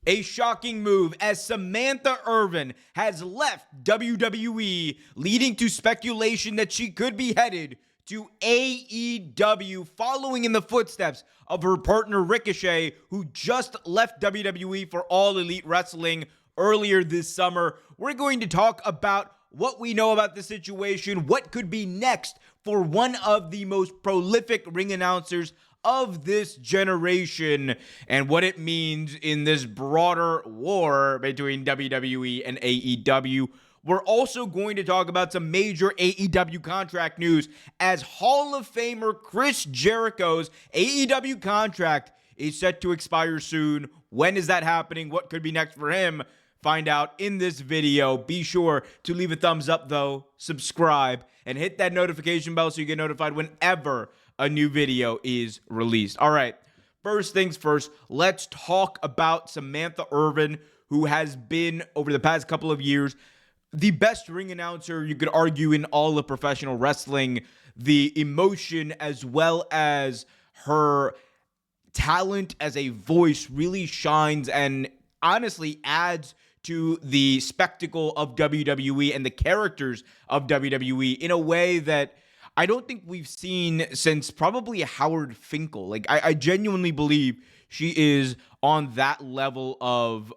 A shocking move as Samantha Irvin has left WWE, leading to speculation that she could be headed to AEW, following in the footsteps of her partner Ricochet, who just left WWE for All Elite Wrestling earlier this summer. We're going to talk about what we know about the situation, what could be next for one of the most prolific ring announcers of this generation, and what it means in this broader war between WWE and AEW. We're also going to talk about some major AEW contract news, as Hall of Famer Chris Jericho's AEW contract is set to expire soon. When is that happening? What could be next for him? Find out in this video. Be sure to leave a thumbs up though, subscribe, and hit that notification bell so you get notified whenever a new video is released. All right, first things first, let's talk about Samantha Irvin, who has been, over the past couple of years, the best ring announcer, you could argue, in all of professional wrestling. The emotion as well as her talent as a voice really shines and honestly adds to the spectacle of WWE and the characters of WWE in a way that I don't think we've seen since probably Howard Finkel. Like, I genuinely believe she is on that level of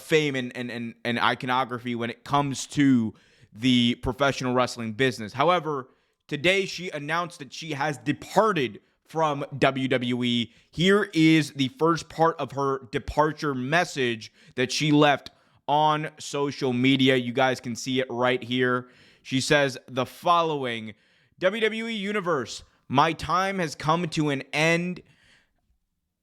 fame and iconography when it comes to the professional wrestling business. However, today she announced that she has departed from WWE. Here is the first part of her departure message that she left on social media. You guys can see it right here. She says the following: WWE Universe, my time has come to an end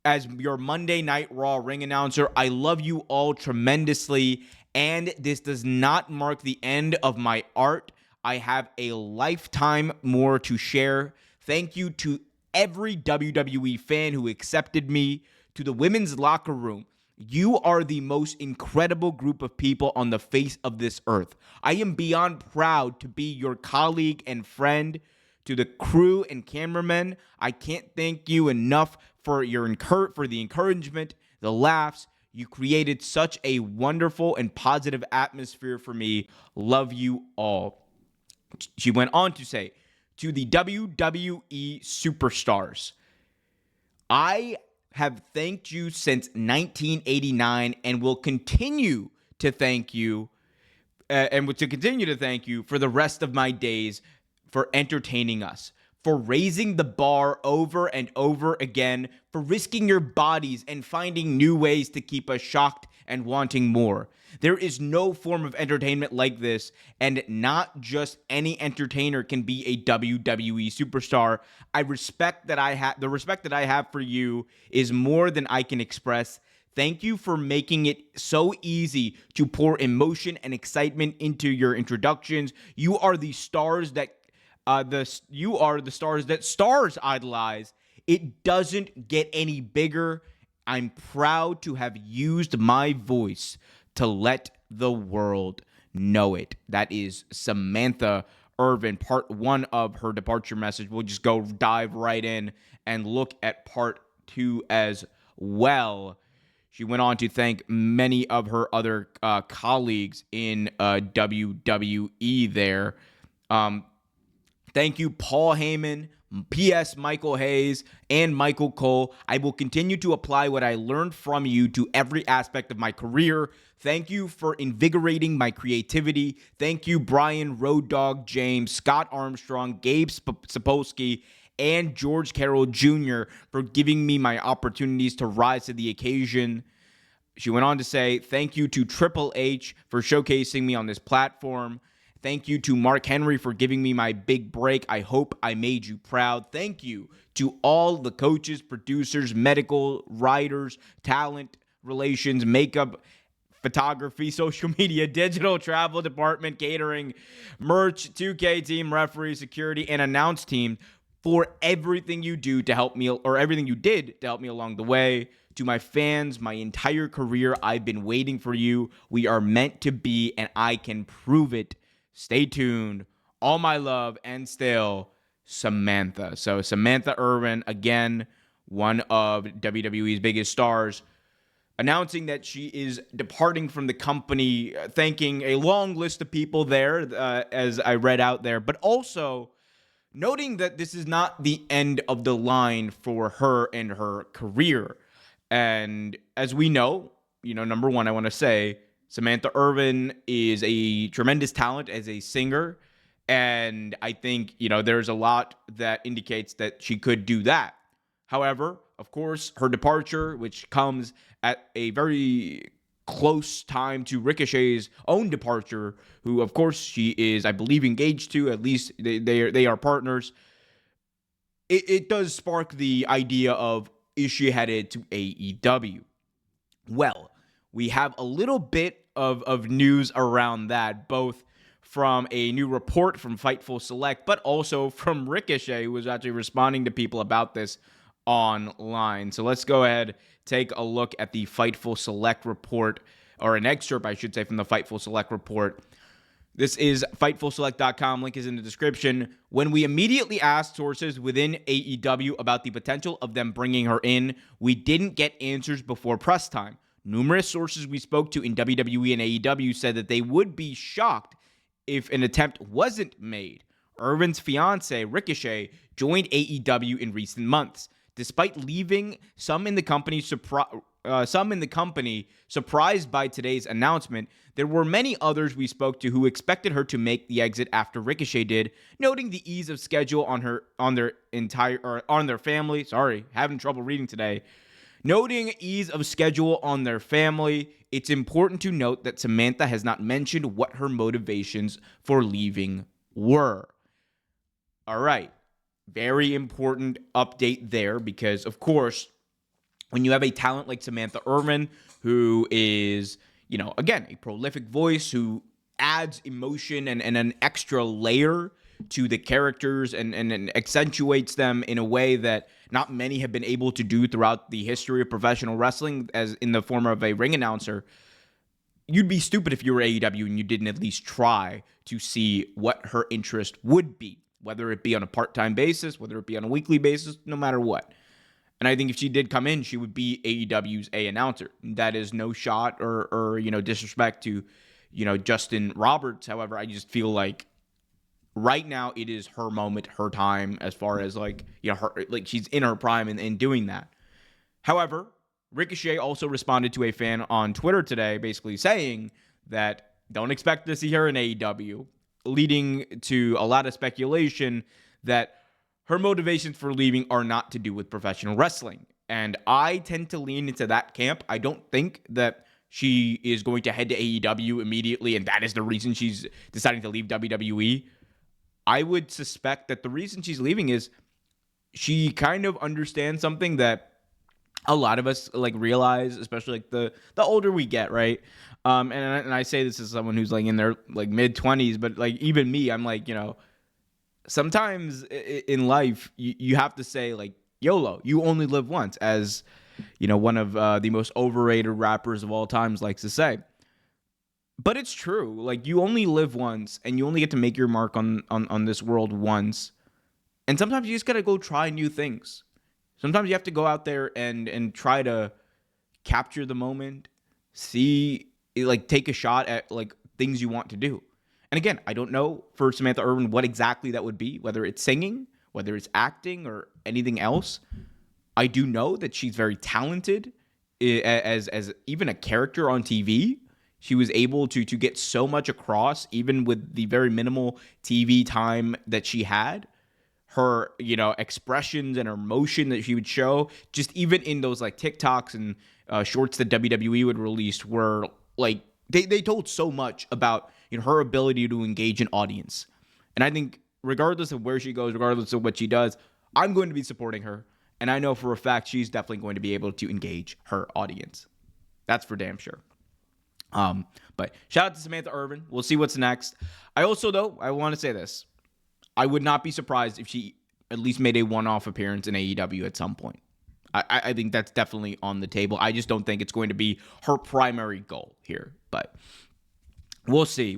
as your Monday Night Raw ring announcer. I love you all tremendously, and this does not mark the end of my art. I have a lifetime more to share. Thank you to every WWE fan who accepted me, to the women's locker room. You are the most incredible group of people on the face of this earth. I am beyond proud to be your colleague and friend. To the crew and cameramen, I can't thank you enough for the encouragement, the laughs. You created such a wonderful and positive atmosphere for me. Love you all. She went on to say, to the WWE superstars, I have thanked you since 1989 and will continue to thank you for the rest of my days, for entertaining us, for raising the bar over and over again, for risking your bodies and finding new ways to keep us shocked and wanting more. There is no form of entertainment like this, and not just any entertainer can be a WWE superstar. The respect that I have for you is more than I can express. Thank you for making it so easy to pour emotion and excitement into your introductions. You are the stars that stars idolize. It doesn't get any bigger. I'm proud to have used my voice to let the world know it. That is Samantha Irvin, part one of her departure message. We'll just dive right in and look at part two as well. She went on to thank many of her other colleagues in WWE there. Thank you, Paul Heyman, P.S. Michael Hayes, and Michael Cole. I will continue to apply what I learned from you to every aspect of my career. Thank you for invigorating my creativity. Thank you, Brian Road Dogg James, Scott Armstrong, Gabe Sapolsky, and George Carroll Jr. for giving me my opportunities to rise to the occasion. She went on to say, thank you to Triple H for showcasing me on this platform. Thank you to Mark Henry for giving me my big break. I hope I made you proud. Thank you to all the coaches, producers, medical, writers, talent relations, makeup, photography, social media, digital, travel department, catering, merch, 2K team, referee, security, and announce team for everything you do to help me, or everything you did to help me along the way. To my fans, my entire career, I've been waiting for you. We are meant to be, and I can prove it. Stay tuned. All my love, and still, Samantha. So Samantha Irvin, again, one of WWE's biggest stars. announcing that she is departing from the company, thanking a long list of people there, as I read out there, but also noting that this is not the end of the line for her and her career. And as we know, number one, I want to say Samantha Irvin is a tremendous talent as a singer. And I think, there's a lot that indicates that she could do that. However, of course, her departure, which comes at a very close time to Ricochet's own departure, who, of course, she is, I believe, engaged to. At least they are partners. It does spark the idea of, is she headed to AEW? Well, we have a little bit of news around that, both from a new report from Fightful Select, but also from Ricochet, who was actually responding to people about this online. So let's go ahead, take a look at the Fightful Select report, or an excerpt, I should say, from the Fightful Select report. This is FightfulSelect.com. Link is in the description. When we immediately asked sources within AEW about the potential of them bringing her in, we didn't get answers before press time. Numerous sources we spoke to in WWE and AEW said that they would be shocked if an attempt wasn't made. Irvin's fiance, Ricochet, joined AEW in recent months. Despite leaving, some in the company surprised by today's announcement, there were many others we spoke to who expected her to make the exit after Ricochet did, noting the ease of schedule on their family. Sorry, having trouble reading today. Noting ease of schedule on their family, it's important to note that Samantha has not mentioned what her motivations for leaving were. All right. Very important update there, because, of course, when you have a talent like Samantha Irvin, who is, again, a prolific voice who adds emotion and an extra layer to the characters and accentuates them in a way that not many have been able to do throughout the history of professional wrestling, as in the form of a ring announcer, you'd be stupid if you were AEW and you didn't at least try to see what her interest would be, whether it be on a part-time basis, whether it be on a weekly basis, no matter what. And I think if she did come in, she would be AEW's announcer. That is no shot or disrespect to, Justin Roberts. However, I just feel like right now it is her moment, her time, as far as she's in her prime in doing that. However, Ricochet also responded to a fan on Twitter today, basically saying that don't expect to see her in AEW, leading to a lot of speculation that her motivations for leaving are not to do with professional wrestling. And I tend to lean into that camp. I don't think that she is going to head to AEW immediately, and that is the reason she's deciding to leave WWE. I would suspect that the reason she's leaving is she kind of understands something that a lot of us realize, especially the older we get, right? And I say this as someone who's in their mid 20s, but even me, I'm sometimes in life you have to say YOLO, you only live once, as one of the most overrated rappers of all times likes to say. But it's true. You only live once, and you only get to make your mark on this world once. And sometimes you just got to go try new things. Sometimes you have to go out there and try to capture the moment, see, take a shot at things you want to do. And again, I don't know for Samantha Irvin what exactly that would be, whether it's singing, whether it's acting, or anything else. I do know that she's very talented as even a character on TV. She was able to get so much across, even with the very minimal TV time that she had. Her, expressions and her emotion that she would show, just even in those TikToks and shorts that WWE would release, were they told so much about her ability to engage an audience. And I think regardless of where she goes, regardless of what she does, I'm going to be supporting her. And I know for a fact she's definitely going to be able to engage her audience. That's for damn sure. But shout out to Samantha Irvin. We'll see what's next. I want to say this. I would not be surprised if she at least made a one-off appearance in AEW at some point. I think that's definitely on the table. I just don't think it's going to be her primary goal here. But we'll see.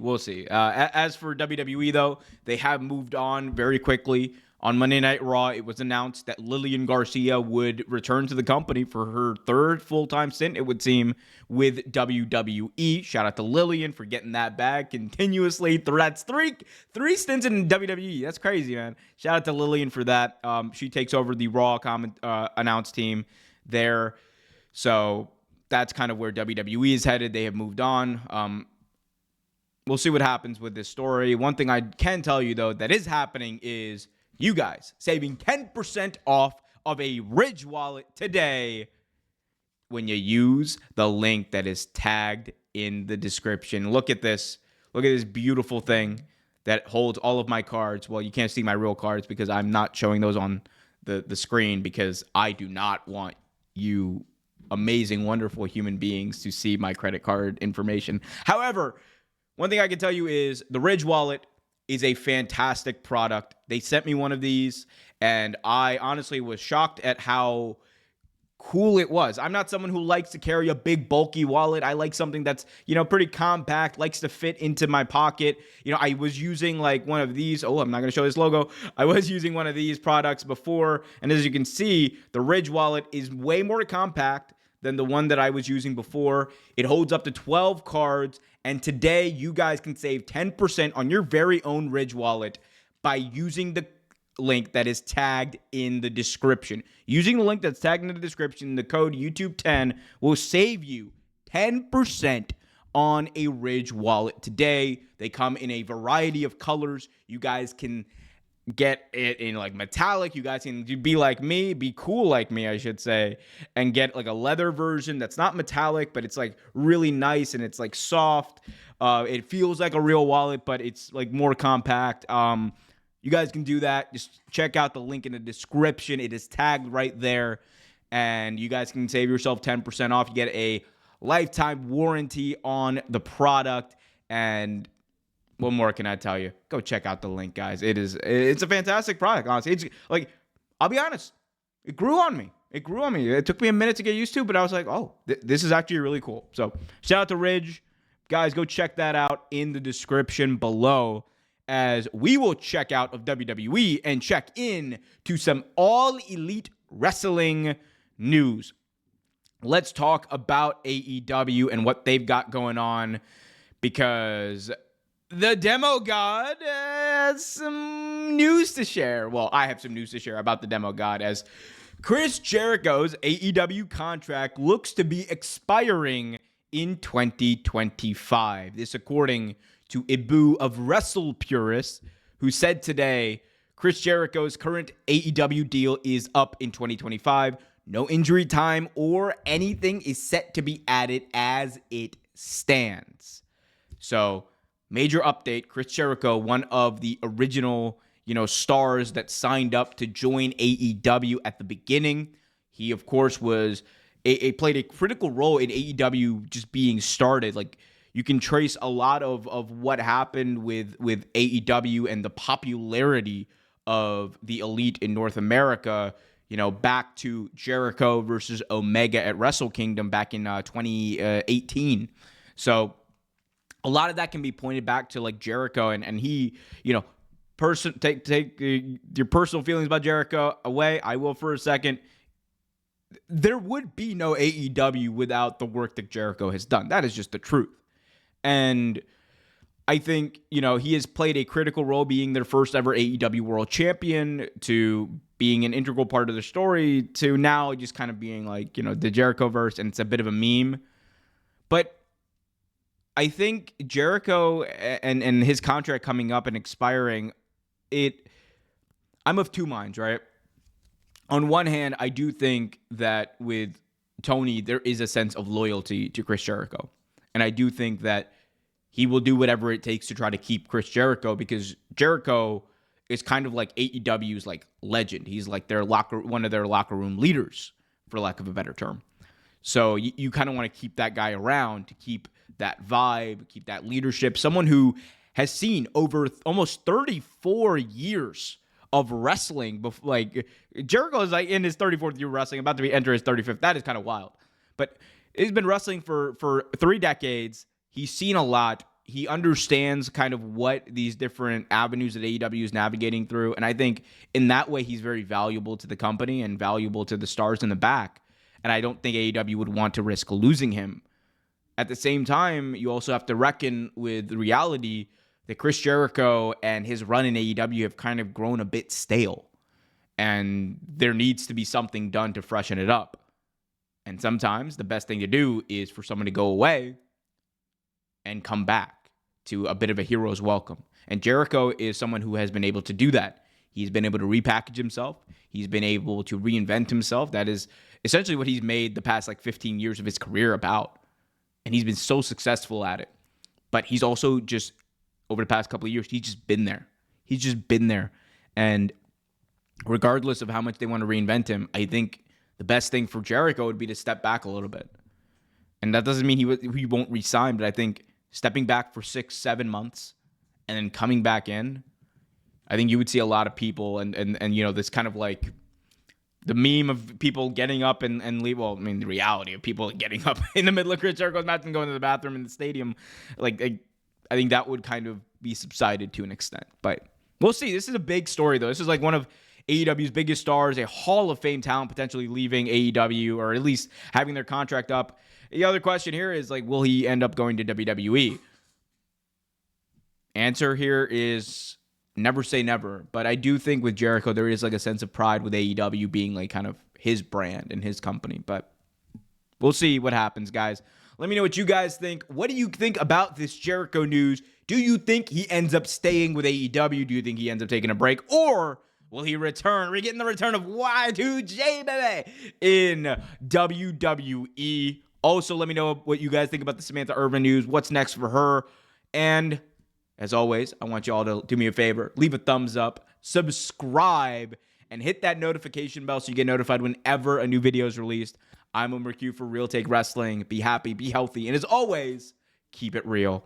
As for WWE, though, they have moved on very quickly On Monday Night Raw, it was announced that Lillian Garcia would return to the company for her third full-time stint, it would seem, with WWE. Shout out to Lillian for getting that bag continuously. That's three stints in WWE. That's crazy, man. Shout out to Lillian for that. She takes over the Raw announce team there. So that's kind of where WWE is headed. They have moved on. We'll see what happens with this story. One thing I can tell you, though, that is happening is you guys saving 10% off of a Ridge wallet today when you use the link that is tagged in the description. Look at this. Look at this beautiful thing that holds all of my cards. Well, you can't see my real cards because I'm not showing those on the screen because I do not want you amazing, wonderful human beings to see my credit card information. However, one thing I can tell you is the Ridge wallet is a fantastic product. They sent me one of these, and I honestly was shocked at how cool it was. I'm not someone who likes to carry a big, bulky wallet. I like something that's, pretty compact, likes to fit into my pocket. I was using like one of these. Oh, I'm not going to show this logo. I was using one of these products before, and as you can see, the Ridge wallet is way more compact than the one that I was using before. It holds up to 12 cards, and today you guys can save 10% on your very own Ridge wallet by using the link that is tagged in the description. Using the link that's tagged in the description, the code YouTube10 will save you 10% on a Ridge wallet today. They come in a variety of colors. You guys can get it in like metallic. You guys can be like me, be cool like me, I should say, and get like a leather version that's not metallic, but it's like really nice and it's like soft. It feels like a real wallet, but it's like more compact. You guys can do that. Just check out the link in the description. It is tagged right there, and you guys can save yourself 10% off. You get a lifetime warranty on the product, and what more can I tell you? Go check out the link, guys. It's a fantastic product, honestly. It's like, I'll be honest, it grew on me. It took me a minute to get used to, but I was like, oh, this is actually really cool. So shout out to Ridge. Guys, go check that out in the description below, as we will check out of WWE and check in to some All Elite Wrestling news. Let's talk about AEW and what they've got going on, because the Demo God has some news to share. Well, I have some news to share about the Demo God, as Chris Jericho's AEW contract looks to be expiring in 2025. This according to Ibu of Wrestle Purists, who said today Chris Jericho's current AEW deal is up in 2025. No injury time or anything is set to be added as it stands. So, major update, Chris Jericho, one of the original, stars that signed up to join AEW at the beginning. He, of course, played a critical role in AEW just being started. Like, you can trace a lot of what happened with AEW and the popularity of the Elite in North America, back to Jericho versus Omega at Wrestle Kingdom back in 2018. So a lot of that can be pointed back to like Jericho, and he, take your personal feelings about Jericho away. I will for a second. There would be no AEW without the work that Jericho has done. That is just the truth. And I think, he has played a critical role, being their first ever AEW World Champion, to being an integral part of the story, to now just kind of being like, the Jericho verse, and it's a bit of a meme. But I think Jericho and his contract coming up and expiring, I'm of two minds, right? On one hand, I do think that with Tony, there is a sense of loyalty to Chris Jericho. And I do think that he will do whatever it takes to try to keep Chris Jericho, because Jericho is kind of like AEW's like legend. He's like one of their locker room leaders, for lack of a better term. So you kind of want to keep that guy around to keep that vibe, keep that leadership. Someone who has seen over almost 34 years of wrestling. Like, Jericho is like in his 34th year of wrestling, about to enter his 35th. That is kind of wild. But he's been wrestling for 3 decades. He's seen a lot. He understands kind of what these different avenues that AEW is navigating through. And I think in that way, he's very valuable to the company and valuable to the stars in the back. And I don't think AEW would want to risk losing him. At the same time, you also have to reckon with the reality that Chris Jericho and his run in AEW have kind of grown a bit stale. And there needs to be something done to freshen it up. And sometimes the best thing to do is for someone to go away and come back to a bit of a hero's welcome. And Jericho is someone who has been able to do that. He's been able to repackage himself. He's been able to reinvent himself. That is essentially what he's made the past 15 years of his career about. And he's been so successful at it. But he's also just, over the past couple of years, he's just been there. He's just been there. And regardless of how much they want to reinvent him, I think the best thing for Jericho would be to step back a little bit. And that doesn't mean he won't resign, but I think stepping back for 6-7 months and then coming back in, I think you would see a lot of people and this kind of like the meme of people getting up and leave. Well, I mean, the reality of people getting up in the middle of Chris Jericho's match and going to the bathroom in the stadium. I think that would kind of be subsided to an extent. But we'll see. This is a big story, though. This is like one of AEW's biggest stars, a Hall of Fame talent potentially leaving AEW or at least having their contract up. The other question here is, will he end up going to WWE? Answer here is never say never. But I do think with Jericho, there is a sense of pride with AEW being kind of his brand and his company. But we'll see what happens, guys. Let me know what you guys think. What do you think about this Jericho news? Do you think he ends up staying with AEW? Do you think he ends up taking a break? Or will he return? We're getting the return of Y2J, baby, in WWE. Also, let me know what you guys think about the Samantha Irvin news. What's next for her? And as always, I want you all to do me a favor. Leave a thumbs up, subscribe, and hit that notification bell so you get notified whenever a new video is released. I'm Omer Q for Real Take Wrestling. Be happy, be healthy, and as always, keep it real.